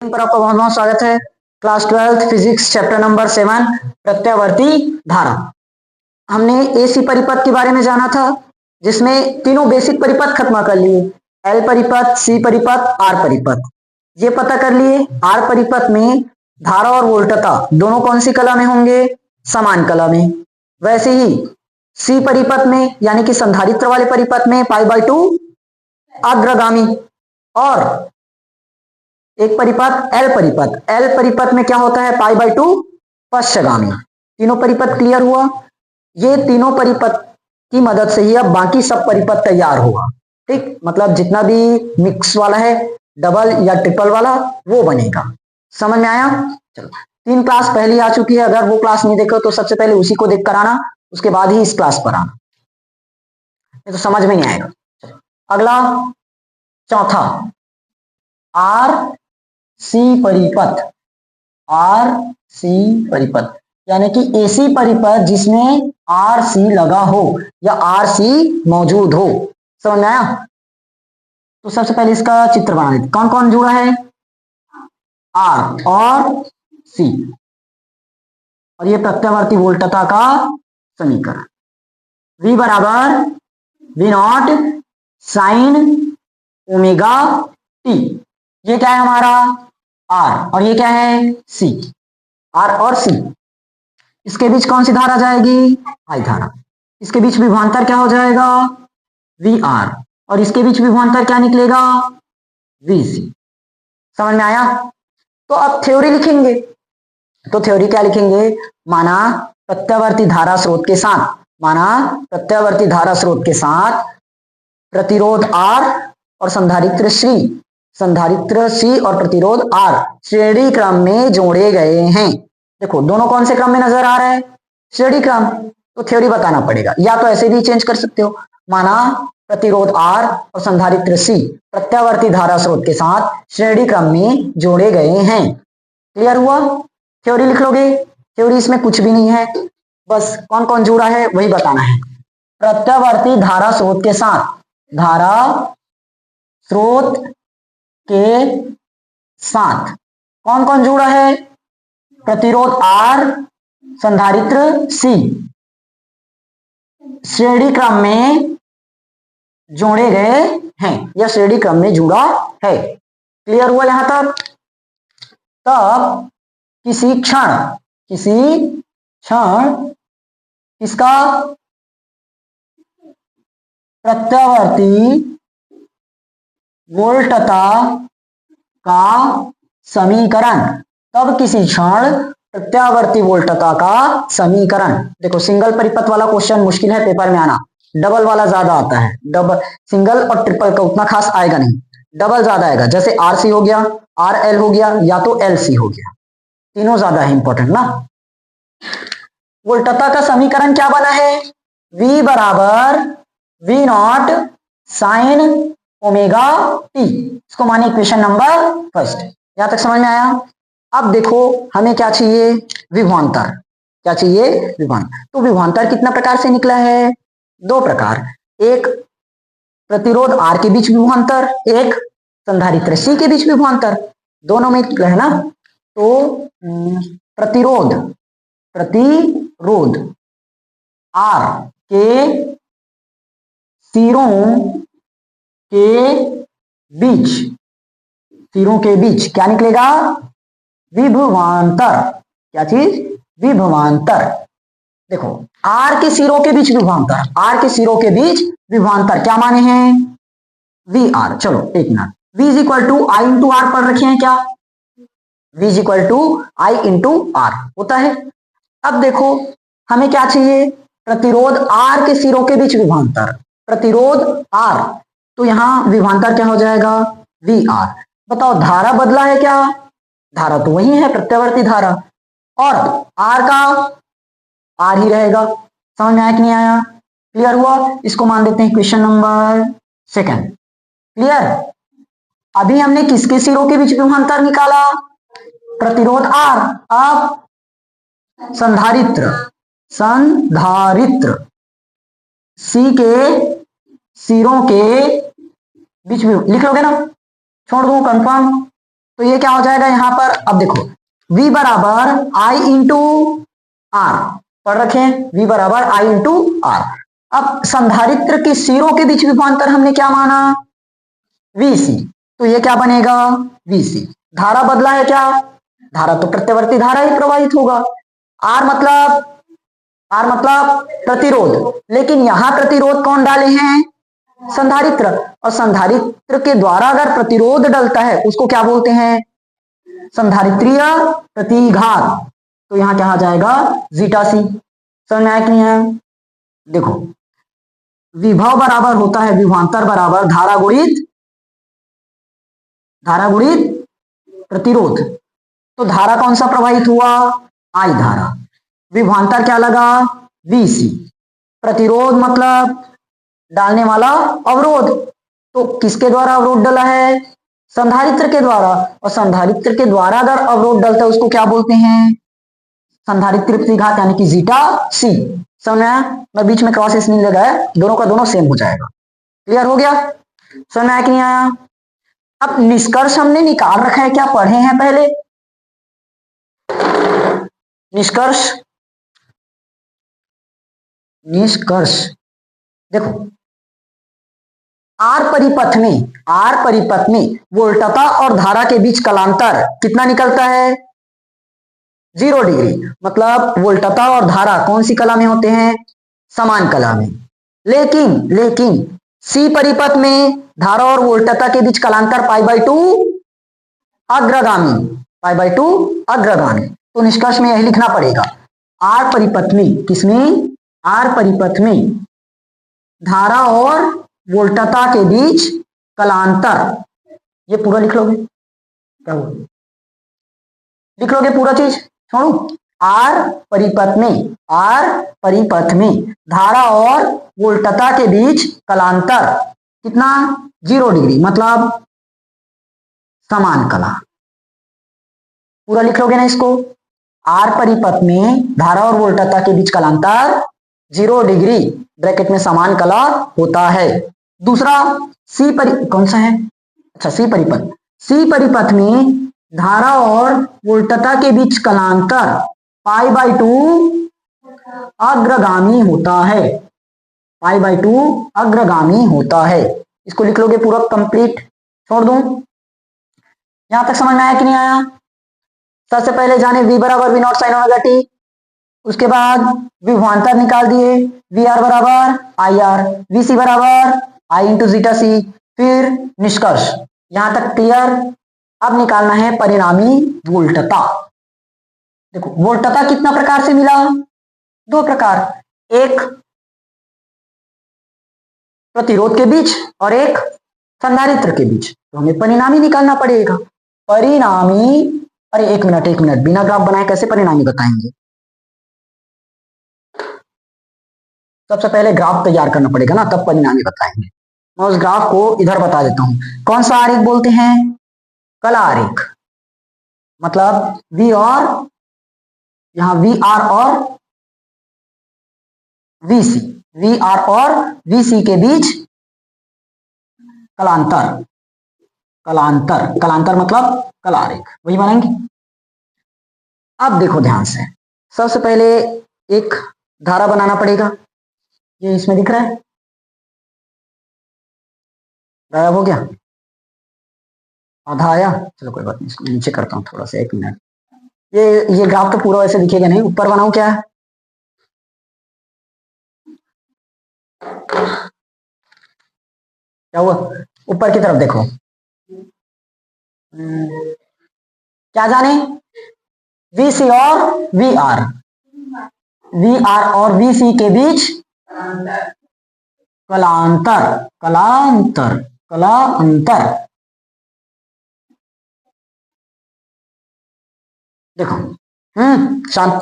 पर आपका बहुत बहुत स्वागत है। क्लास 12 फिजिक्स चैप्टर नंबर 7 प्रत्यावर्ती धारा। हमने एसी परिपथ के बारे में जाना था, जिसमें तीनों बेसिक परिपथ खत्म कर लिए। एल परिपथ, सी परिपथ, आर परिपथ। ये पता कर लिए आर परिपथ में धारा और वोल्टता दोनों कौन सी कला में होंगे? समान कला में। वैसे ही सी परिपथ में यानी कि संधारित्र वाले परिपथ में π/2 अग्रगामी, और एक परिपथ एल परिपथ में क्या होता है? π/2 पश्चगामी। तीनों परिपथ क्लियर हुआ। ये तीनों परिपथ की मदद से ही अब बाकी सब परिपथ तैयार हुआ। ठीक, मतलब जितना भी मिक्स वाला है, डबल या ट्रिपल वाला, वो बनेगा। समझ में आया? चलो, 3 क्लास पहले आ चुकी है। अगर वो क्लास नहीं देखो तो सबसे पहले उसी को देख कर आना, उसके बाद ही इस क्लास पर आना, ये तो समझ में नहीं आएगा। अगला चौथा, आर सी परिपथ। आर सी परिपथ यानी कि एसी परिपथ जिसमें आर सी लगा हो या आर सी मौजूद हो। समझ में आया? तो सबसे पहले इसका चित्र बना देते। कौन कौन जुड़ा है? आर और सी, और ये प्रत्यावर्ती वोल्टता का समीकरण। V बराबर V0 साइन ओमेगा टी। ये क्या है हमारा? आर, और ये क्या है? सी। आर और सी, इसके बीच कौन सी धारा जाएगी? आई धारा। इसके बीच विभवांतर क्या हो जाएगा? वी आर, और इसके बीच विभवांतर क्या निकलेगा? वी सी। समझ में आया? तो अब थ्योरी लिखेंगे। तो थ्योरी क्या लिखेंगे? माना प्रत्यावर्ती धारा स्रोत के साथ, प्रत्यावर्ती धारा स्रोत के साथ प्रतिरोध आर और संधारित्र सी और प्रतिरोध आर श्रेणी क्रम में जोड़े गए हैं। देखो दोनों कौन से क्रम में नजर आ रहा है? श्रेणी क्रम। तो थ्योरी बताना पड़ेगा, या तो ऐसे भी चेंज कर सकते हो। माना प्रतिरोध आर और संधारित्र सी प्रत्यावर्ती धारा स्रोत के साथ श्रेणी क्रम में जोड़े गए हैं। क्लियर हुआ? थ्योरी लिख लोगे। थ्योरी इसमें कुछ भी नहीं है, बस कौन कौन जुड़ा है वही बताना है। प्रत्यावर्ती धारा स्रोत के साथ, धारा स्रोत के साथ कौन कौन जुड़ा है? प्रतिरोध आर, संधारित्र सी श्रेणी क्रम में जोड़े गए हैं, या श्रेणी क्रम में जुड़ा है। क्लियर हुआ यहां तक? तब किसी क्षण इसका प्रत्यावर्ती वोल्टता का समीकरण, तब किसी क्षण प्रत्यावर्ती वोल्टता का समीकरण। देखो सिंगल परिपथ वाला क्वेश्चन मुश्किल है पेपर में आना, डबल वाला ज्यादा आता है। डबल, सिंगल और ट्रिपल का उतना खास आएगा नहीं, डबल ज्यादा आएगा। जैसे आर सी हो गया, आर एल हो गया, या तो एल सी हो गया, तीनों ज्यादा है इंपॉर्टेंट ना। वोल्टता का समीकरण क्या बना है? V बराबर V0 साइन ओमेगा टी। इसको माने इक्वेशन नंबर फर्स्ट। यहां तक समझ में आया? अब देखो हमें क्या चाहिए? विभवांतर। क्या चाहिए? विभवांतर। तो विभवांतर कितना प्रकार से निकला है? 2 प्रकार। एक प्रतिरोध आर के बीच विभवांतर, एक संधारित्र सी के बीच विभवांतर, दोनों में निकला है ना। तो प्रतिरोध आर के सिरों के बीच क्या निकलेगा? विभवांतर। क्या चीज? विभवांतर। देखो आर के सिरों के बीच विभवांतर, आर के सिरों के बीच विभवांतर क्या माने हैं? V R. चलो एक minute, V is equal to I into R पढ़ रखे हैं क्या? V is equal to I into R होता है। अब देखो हमें क्या चाहिए? प्रतिरोध आर के सिरों के बीच विभवांतर, प्रतिरोध आर, तो यहां विभवांतर क्या हो जाएगा? V R. बताओ धारा बदला है क्या? धारा तो वही है, प्रत्यावर्ती धारा, और आर का आर ही रहेगा। समझ में आया कि नहीं आया? क्लियर हुआ? इसको मान देते हैं क्वेश्चन नंबर 2। क्लियर? अभी हमने किसके सिरों के बीच विभवांतर निकाला? प्रतिरोध आर। अब संधारित्र सी के सिरों के बीच में लिख लोगे ना? छोड़ दो कंफर्म? तो ये क्या हो जाएगा यहाँ पर, अब देखो v बराबर आई इंटू आर पढ़ रखे हैं, v बराबर आई इंटू आर। अब संधारित्र के सिरों के बीच विभवांतर हमने क्या माना, VC, तो ये क्या बनेगा VC। धारा बदला है क्या, धारा तो प्रत्यवर्ती धारा ही प्रवाहित होगा। R मतलब प्रतिरोध, लेकिन यहां प्रतिरोध कौन डाले हैं, संधारित्र, और संधारित्र के द्वारा अगर प्रतिरोध डलता है उसको क्या बोलते हैं, संधारित्रीय प्रतिघात। तो यहां क्या आ जाएगा जीटा सी। समझ में आया कि नहीं आया? देखो विभव बराबर होता है विभवांतर बराबर धारा गुणित प्रतिरोध। तो धारा कौन सा प्रवाहित हुआ, आई धारा, विभवांतर क्या लगा VC, प्रतिरोध मतलब डालने वाला अवरोध, तो किसके द्वारा अवरोध डला है, संधारित्र के द्वारा, और संधारित्र के द्वारा अगर अवरोध डलता है उसको क्या बोलते हैं, संधारित्र प्रतिघात यानी कि जीटा सी। समझ में आया? मैं बीच में क्रॉसेस नहीं लगाया, दोनों का दोनों सेम हो जाएगा। क्लियर हो गया? समझ में आया कि नहीं आया? अब निष्कर्ष हमने निकाल रखा है, क्या पढ़े हैं पहले, निष्कर्ष देखो, आर परिपथ में वोल्टता और धारा के बीच कलांतर कितना निकलता है, 0 डिग्री। मतलब वोल्टता और धारा कौन सी कला में होते हैं, समान कला में। लेकिन सी परिपथ में धारा और वोल्टता के बीच कलांतर π/2 अग्रगामी। तो निष्कर्ष में यही लिखना पड़ेगा, आर परिपथ में, किसमें, आर परिपथ में धारा और वोल्टता के बीच कलांतर, ये पूरा लिख लोगे, क्या हुआ, लिख लोगे पूरा चीज, छोड़ू। आर परिपथ में धारा और वोल्टता के बीच कलांतर कितना, 0 डिग्री, मतलब समान कला। पूरा लिख लोगे ना इसको, आर परिपथ में धारा और वोल्टता के बीच कलांतर 0 डिग्री ब्रैकेट में समान कला होता है। दूसरा कौन सा है, अच्छा सी परिपथ में धारा और वोल्टता के बीच कलांतर π/2 अग्रगामी होता है। इसको लिख लोगे पूरा कंप्लीट, छोड़ दूं। यहां तक समझ में आया कि नहीं आया? सबसे पहले जाने V बराबर V0 sin ओमेगा t, उसके बाद विभवांतर निकाल दिए, VR बराबर IR, VC बराबर I इंटू जीटा सी। फिर निष्कर्ष, यहां तक क्लियर। अब निकालना है परिणामी वोल्टता। देखो वोल्टता कितना प्रकार से मिला, 2 प्रकार, एक प्रतिरोध के बीच और एक संधारित्र के बीच। तो हमें परिणामी निकालना पड़ेगा। परिणामी, अरे एक मिनट, बिना ग्राफ बनाए कैसे परिणामी बताएंगे, सबसे पहले ग्राफ तैयार करना पड़ेगा ना, तब परिणामी बताएंगे। मैं उस ग्राफ को इधर बता देता हूं। कौन सा आरेख बोलते हैं, कला आरेख, मतलब V और यहां VR और VC, VR और VC के बीच कलांतर मतलब कला आरेख, वही बनाएंगे। अब देखो ध्यान से, सबसे पहले एक धारा बनाना पड़ेगा, ये इसमें दिख रहा है, गायब हो गया, आधा आया, चलो कोई बात नहीं, इसको नीचे करता हूँ थोड़ा सा, 1 मिनट। ये ग्राफ तो पूरा वैसे दिखेगा नहीं, ऊपर बनाऊं क्या, क्या हुआ, ऊपर की तरफ देखो, क्या जाने, VC और VR और VC के बीच कलांतर देखो, शांत,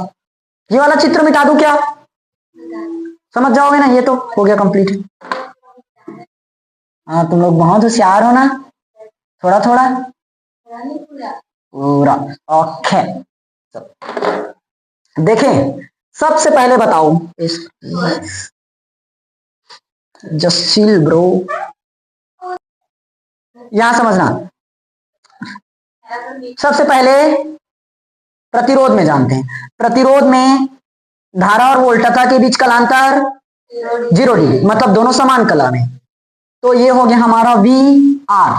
ये वाला चित्र मिटा दूं क्या, समझ जाओगे ना, ये तो हो गया कंप्लीट। हाँ तुम लोग बहुत होशियार हो ना, थोड़ा पूरा ओके। देखें, सबसे पहले बताओ इस जस्टिल ब्रो, यहां समझना, सबसे पहले प्रतिरोध में जानते हैं। प्रतिरोध में धारा और वोल्टता के बीच कलांतर 0 डिग्री, मतलब दोनों समान कला में। तो ये हो गया हमारा वी आर,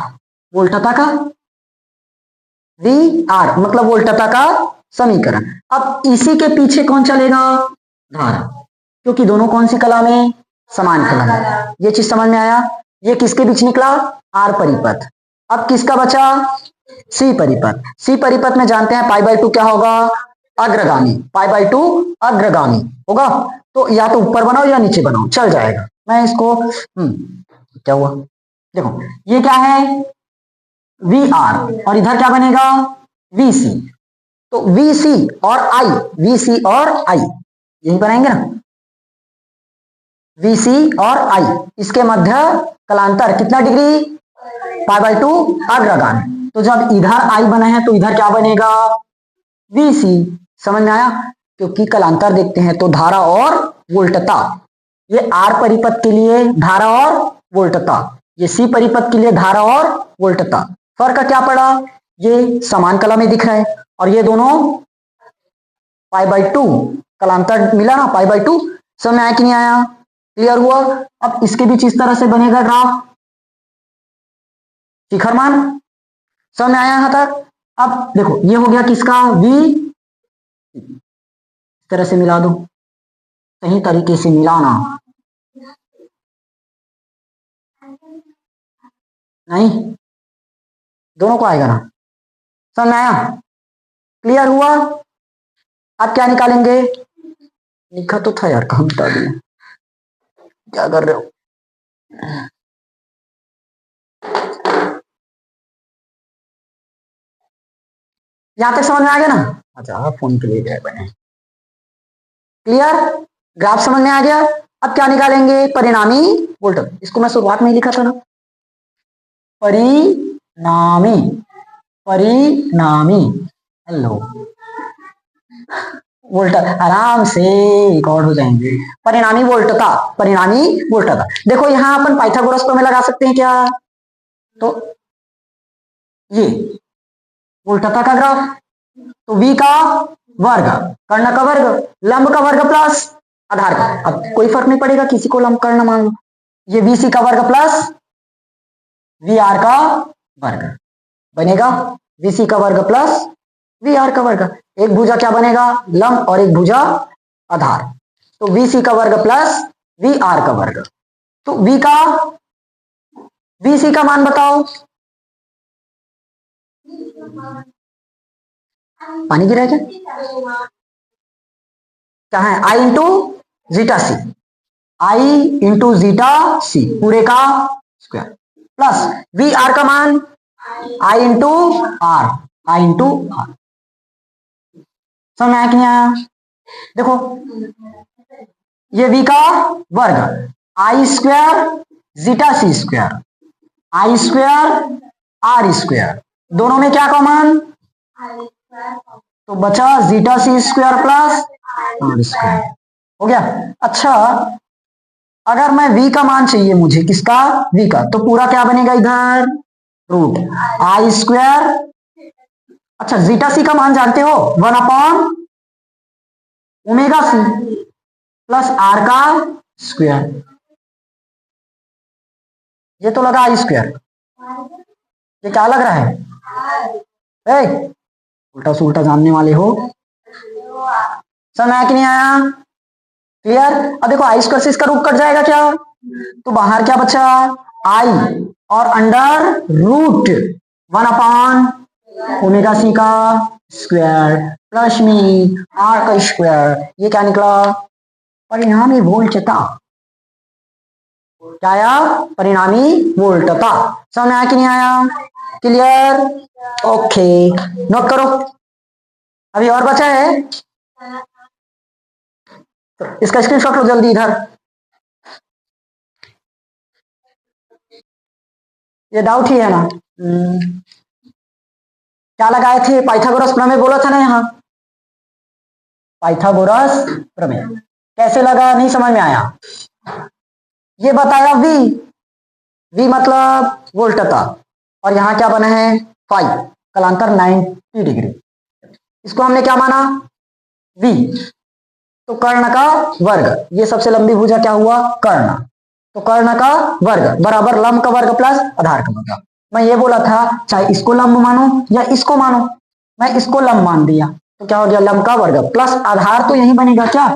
वोल्टता का वी आर मतलब वोल्टता का समीकरण। अब इसी के पीछे कौन चलेगा? धारा, क्योंकि दोनों कौन सी कला में? समान कला में। ये चीज समझ में आया? ये किसके बीच निकला? आर परिपथ। अब किसका बचा? सी परिपथ। सी परिपथ में जानते हैं पाई बाई 2 क्या होगा? अग्रगामी। पाई बाई 2 अग्रगामी होगा। तो या तो ऊपर बनाओ या नीचे बनाओ, चल जाएगा। मैं इसको क्या हुआ देखो, ये क्या है? वी आर, और इधर क्या बनेगा? वी सी। तो वी सी और आई, वी सी और आई यही बनाएंगे ना, वी सी और आई, इसके मध्य कलांतर कितना डिग्री? पाई बाई 2 अग्रगामी। तो जब इधर आई बना है तो इधर क्या बनेगा? वी सी। समझ में आया? क्योंकि कलांतर देखते हैं तो धारा और वोल्टता, ये आर परिपथ के लिए धारा और वोल्टता, ये सी परिपथ के लिए धारा और वोल्टता। फर्क क्या पड़ा? ये समान कला में दिख रहा है और ये दोनों पाई बाई 2 कलांतर मिला ना, पाई बाई 2। समझ में आया कि नहीं आया? क्लियर हुआ? अब इसके बीच इस तरह से बनेगा ग्राफ, शिखर मान। समझ में आया यहां तक? अब देखो ये हो गया किसका? वी। इस तरह से मिला दो, सही तरीके से मिलाना। नहीं, दोनों को आएगा ना। समझ में आया? क्लियर हुआ? आप क्या निकालेंगे? लिखा तो था यार, कहाँ बता दिया, क्या कर रहे हो? यहां तक समझ में आ गया ना? अच्छा, फोन के लिए बने। क्लियर? ग्राफ समझ में आ गया? अब क्या निकालेंगे? परिणामी वोल्टेज। इसको मैं शुरुआत में ही लिखा था ना, परिणामी, परिणामी। हेलो, वोल्टेज आराम से रिकॉर्ड हो जाएंगे। परिणामी वोल्टता, परिणामी वोल्टता। देखो यहां अपन पाइथागोरस में लगा सकते हैं क्या? तो ये वोल्टता का ग्राफ, तो v का वर्ग, कर्ण का वर्ग, लंब का वर्ग प्लस आधार का। अब कोई फर्क नहीं पड़ेगा, किसी को लंब कर्ण मान लो। ये vc का वर्ग प्लस vr का वर्ग बनेगा, vc का वर्ग प्लस vr का वर्ग। एक भुजा क्या बनेगा? लंब, और एक भुजा आधार। तो vc का वर्ग प्लस vr का वर्ग। तो vc का मान बताओ। पानी गिरा क्या? क्या है? I into zeta C, I into zeta C पूरे का स्क्वायर प्लस वी आर का मान I into R, I into R. समझ में आया कि नहीं आया? देखो ये v का वर्ग, I square zeta C square, I square R square, दोनों में क्या कॉमन? तो बचा zeta C square plus R square. हो गया? अच्छा, अगर मैं v का मान चाहिए मुझे, किसका? v का, तो पूरा क्या बनेगा इधर? Root I square. अच्छा, जीटा सी का मान जानते हो? 1/ओमेगा सी प्लस आर का स्क्वायर। ये तो लगा आई स्क्वायर, ये क्या लग रहा है? उल्टा से उल्टा जानने वाले हो। समझ आया कि नहीं आया? क्लियर? अब देखो आई स्क्वायर से इसका रूट कट जाएगा क्या? तो बाहर क्या बचा? आई और अंडर रूट 1/ओमेगा सी का स्क्वायर प्लस में आर का स्क्वायर। ये क्या निकला? परिणामी वोल्टता। क्या आया? परिणामी वोल्टता। समझ में आया कि नहीं आया? क्लियर? ओके, नोट करो। अभी और बचा है, तो इसका स्क्रीनशॉट लो जल्दी इधर। ये डाउट ही है ना? क्या लगाए थे? पाइथागोरस प्रमेय बोला था ना यहाँ, पाइथागोरस प्रमेय। कैसे लगा? नहीं समझ में आया? ये बताया v मतलब वोल्टता, और यहाँ क्या बना है? फाई। कलांतर 90 डिग्री। इसको हमने क्या माना, v। तो कर्ण का वर्ग, ये सबसे लंबी भुजा क्या हुआ, कर्ण। तो कर्ण का वर्ग बराबर लंब का वर्ग प्लस आधार का वर्ग। मैं ये बोला था चाहे इसको लंब मानो या इसको मानो, मैं इसको लंब मान दिया तो क्या हो गया, लंब का वर्ग प्लस आधार तो यही बनेगा क्या।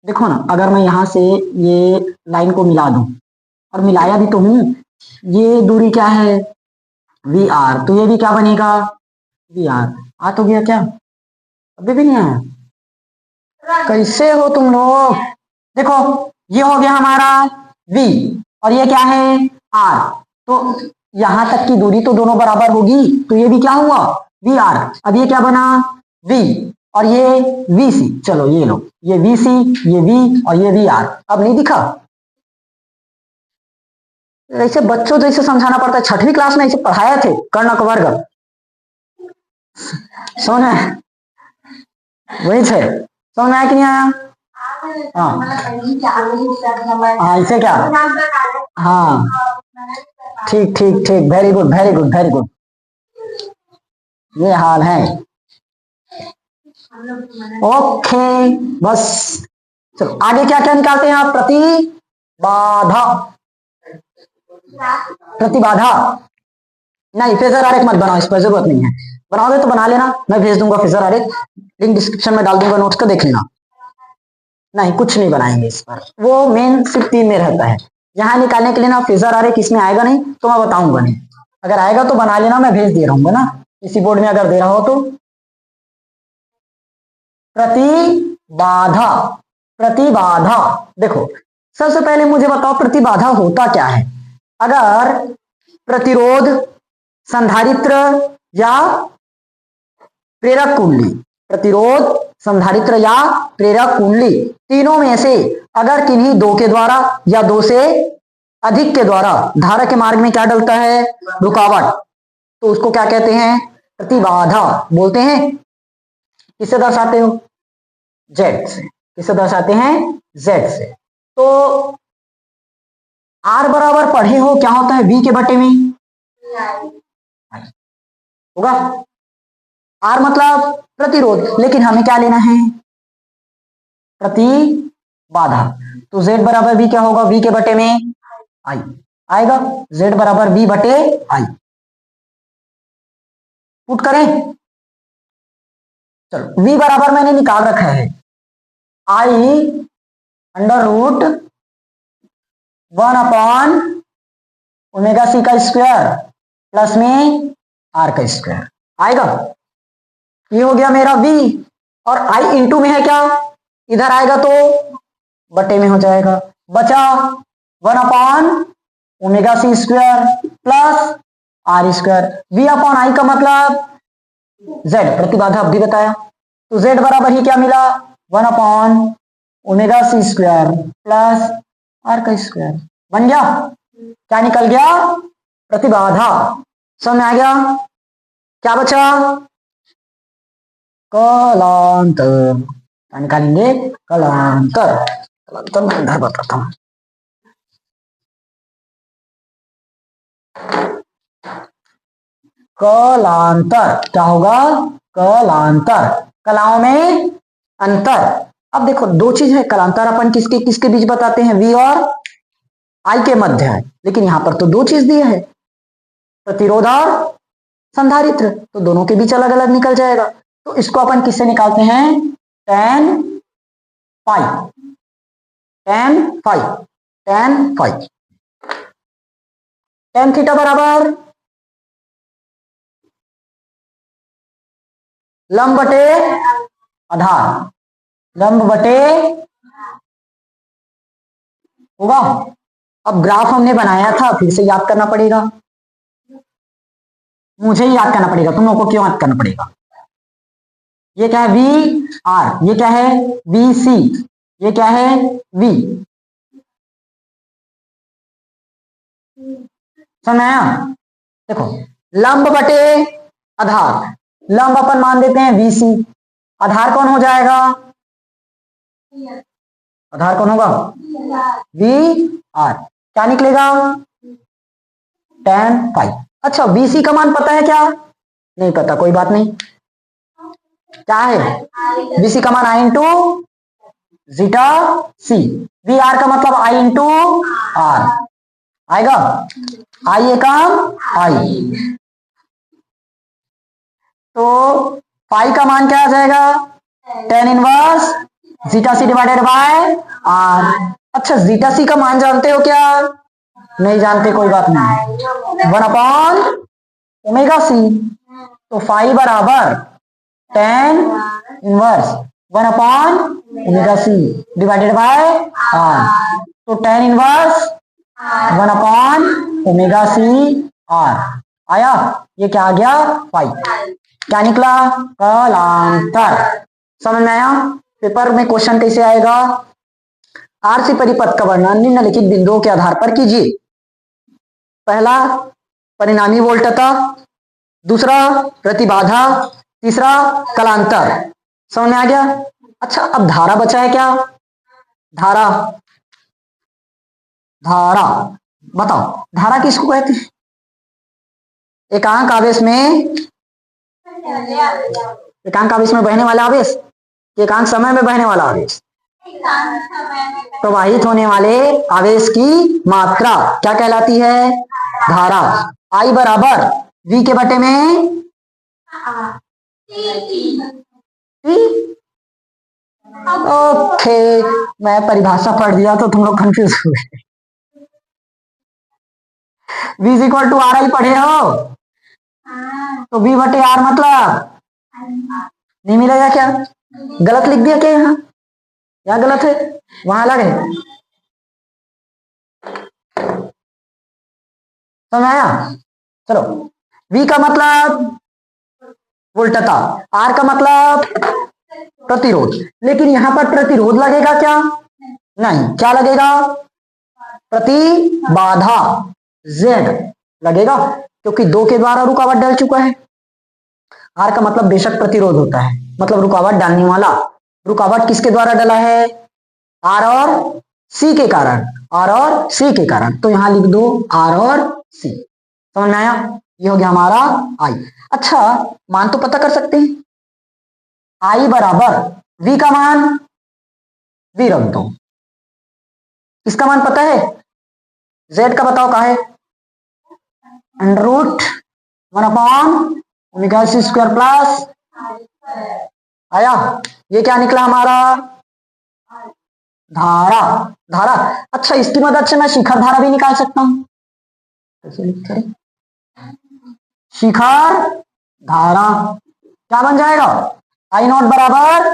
देखो ना, अगर मैं यहां से ये लाइन को मिला दूं, और मिलाया भी तो हूं, ये दूरी क्या है, वी आर, तो ये भी क्या बनेगा, वी आर। आ तो गया क्या, अभी भी नहीं आया, कैसे हो तुम लोग। देखो ये हो गया हमारा v, और ये क्या है r। तो यहां तक की दूरी तो दोनों बराबर होगी, तो ये भी क्या हुआ, वी आर। अब ये क्या बना, v, और ये वी सी। चलो ये लो, ये वी सी, ये v और ये वी आर। अब नहीं दिखा, ऐसे बच्चों जैसे समझाना पड़ता है। 6वीं क्लास में ऐसे पढ़ाया थे कर्ण का वर्ग, सोना वही थे, समझ में आया कि नहीं आया। हाँ ऐसे क्या, हाँ ठीक ठीक ठीक, very good very good very good, ये हाल है। ओके बस, चलो आगे क्या क्या निकालते हैं आप, प्रतिबाधा। प्रतिबाधा नहीं, फेजर आरेख मत बनाओ, इस पर जरूरत नहीं है। बनाओगे तो बना लेना, मैं भेज दूंगा फेजर आरेख, लिंक डिस्क्रिप्शन में डाल दूंगा नोट्स का, देख लेना। नहीं कुछ नहीं बनाएंगे इस पर, वो मेन सिर्फ 3 में रहता है। यहाँ निकालने के लिए ना फेजर आरेख इसमें आएगा नहीं तो मैं बताऊंगा नहीं, अगर आएगा तो बना लेना, मैं भेज दे रहूंगा ना इसी बोर्ड में अगर दे रहा हो तो। प्रतिबाधा, प्रतिबाधा देखो, सबसे पहले मुझे बताओ प्रतिबाधा होता क्या है। अगर प्रतिरोध, संधारित्र या प्रेरक कुंडली, प्रतिरोध, संधारित्र या प्रेरक कुंडली, तीनों में से अगर किन्हीं दो के द्वारा या दो से अधिक के द्वारा धारा के मार्ग में क्या डलता है, रुकावट, तो उसको क्या कहते हैं, प्रतिबाधा बोलते हैं। किससे दर्शाते हो, जेड से। किससे दर्शाते हैं, जेड से। तो आर बराबर पढ़े हो क्या होता है, वी के बटे में होगा। आर मतलब प्रतिरोध, लेकिन हमें क्या लेना है, प्रतिबाधा। तो z बराबर v क्या होगा, v के बटे में आई आएगा, z बराबर v बटे आई। पुट करें, चलो v बराबर मैंने निकाल रखा है, आई अंडर रूट 1 ओमेगा सी का स्क्वायर प्लस में आर का स्क्वायर आएगा। ये हो गया मेरा v, और i इंटू में है क्या, इधर आएगा तो बटे में हो जाएगा, बचा 1 omega C square plus R square. v upon I का मतलब z, प्रतिबाधा अब भी बताया, तो z बराबर ही क्या मिला, 1 omega C square plus R का स्क्वायर। बन गया, क्या निकल गया, प्रतिबाधा। समझ में आ गया, क्या बचा, कलांतर। क्या निकालेंगे, कलांतर। कलांतर मैं इधर बताता हूं, कलांतर क्या होगा, कलांतर, कलाओं में अंतर। अब देखो दो चीज है, कलांतर अपन किसके किसके बीच बताते हैं, वी और आई के मध्य है, लेकिन यहां पर तो दो चीज दी है, प्रतिरोध और संधारित्र, तो दोनों के बीच अलग अलग निकल जाएगा। तो इसको अपन किससे निकालते हैं, tan phi, tan phi, tan phi, tan theta बराबर लंब बटे आधार, लंब बटे होगा। अब ग्राफ हमने बनाया था, फिर से याद करना पड़ेगा, मुझे ही याद करना पड़ेगा, तुम लोगों को क्यों याद करना पड़ेगा। ये क्या है, वी आर, ये क्या है, वी सी, ये क्या है, वी। समझ आया, देखो लंब बटे आधार, लंब अपन मान देते हैं वी सी, आधार कौन हो जाएगा, आधार कौन होगा, वी आर, क्या निकलेगा, tan फाई। अच्छा वी सी का मान पता है क्या, नहीं पता, कोई बात नहीं। क्या है? बीसी का मान I into zeta C. V R का मतलब आई इंटू आर आएगा। आई ए काम आई, तो फाई का मान क्या आ जाएगा? Tan inverse zeta C divided by R. अच्छा, जीटा सी का मान जानते हो क्या? नहीं जानते, कोई बात नहीं। 1 ओमेगा सी, तो फाई बराबर tan inverse 1 omega C divided by R, तो tan inverse 1 omega C R आया। ये क्या आ गया? फाई। क्या निकला? कलांतर। समझ में आया? पेपर में क्वेश्चन कैसे आएगा? आरसी परिपथ का वर्णन निम्नलिखित बिंदुओं के आधार पर कीजिए। पहला परिणामी वोल्टता, दूसरा प्रतिबाधा, तीसरा कलांतर। समझ में आ गया? अच्छा, अब धारा बचा है क्या? धारा, धारा बताओ, धारा किसको कहते हैं? एकांक आवेश में, एकांक आवेश में बहने वाला आवेश, एकांक समय में बहने वाला आवेश, प्रवाहित होने वाले आवेश की मात्रा क्या कहलाती है? धारा। आई बराबर वी के बटे में टी। ओके, मैं परिभाषा पढ़ दिया तो तुम लोग कंफ्यूज हो गए। V is equal to R I पढ़े हो, तो V बटे आर मतलब नहीं मिलेगा क्या? गलत लिख दिया क्या? यहाँ गलत है, वहां अलग है। समझ आया? चलो, V का मतलब वोल्टता, R का मतलब प्रतिरोध, लेकिन यहां पर प्रतिरोध लगेगा क्या? नहीं, क्या लगेगा? प्रतिबाधा Z लगेगा, क्योंकि 2 के द्वारा रुकावट डाल चुका है। R का मतलब बेशक प्रतिरोध होता है, मतलब रुकावट डालने वाला। रुकावट किसके द्वारा डाला है? R और C के कारण, R और C के कारण, तो यहां लिख दो R और C। समझ में आया? ये हो गया हमारा I। अच्छा, मान तो पता कर सकते हैं। I बराबर V का मान V रख दो, इसका मान पता है? Z का बताओ का है? Under root 1 omega C square plus आया। ये क्या निकला हमारा? धारा। धारा, अच्छा, इसकी मदद से मैं शिखर धारा भी निकाल सकता हूं। कैसे लिखते हैं? शिखर धारा क्या बन जाएगा? आई नॉट बराबर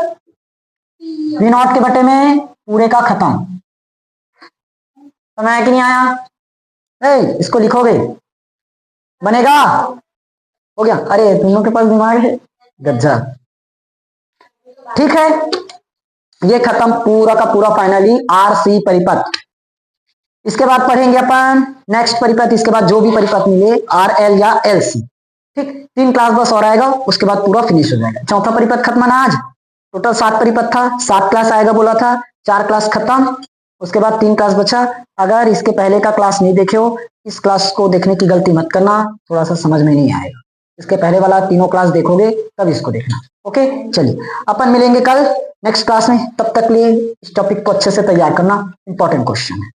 वी नॉट के बटे में पूरे का खत्म। समझ आया कि नहीं आया? इसको लिखोगे, बनेगा? हो गया? अरे तुम के पास दिमाग है, गज्जा। ठीक है, ये खत्म पूरा का पूरा फाइनली आरसी परिपथ। इसके बाद पढ़ेंगे अपन नेक्स्ट परिपथ, इसके बाद जो भी परिपथ मिले आर एल या एल सी। ठीक, 3 क्लास बस और आएगा, उसके बाद पूरा फिनिश हो जाएगा। चौथा परिपथ खत्म ना आज। टोटल 7 परिपथ था, 7 क्लास आएगा बोला था, 4 क्लास खत्म, उसके बाद 3 क्लास बचा। अगर इसके पहले का क्लास नहीं देखे हो, इस क्लास को देखने की गलती मत करना, थोड़ा सा समझ में नहीं आएगा। इसके पहले वाला 3 क्लास देखोगे तब इसको देखना। ओके, चलिए अपन मिलेंगे कल नेक्स्ट क्लास में। तब तक लिए इस टॉपिक को अच्छे से तैयार करना, इंपॉर्टेंट क्वेश्चन है।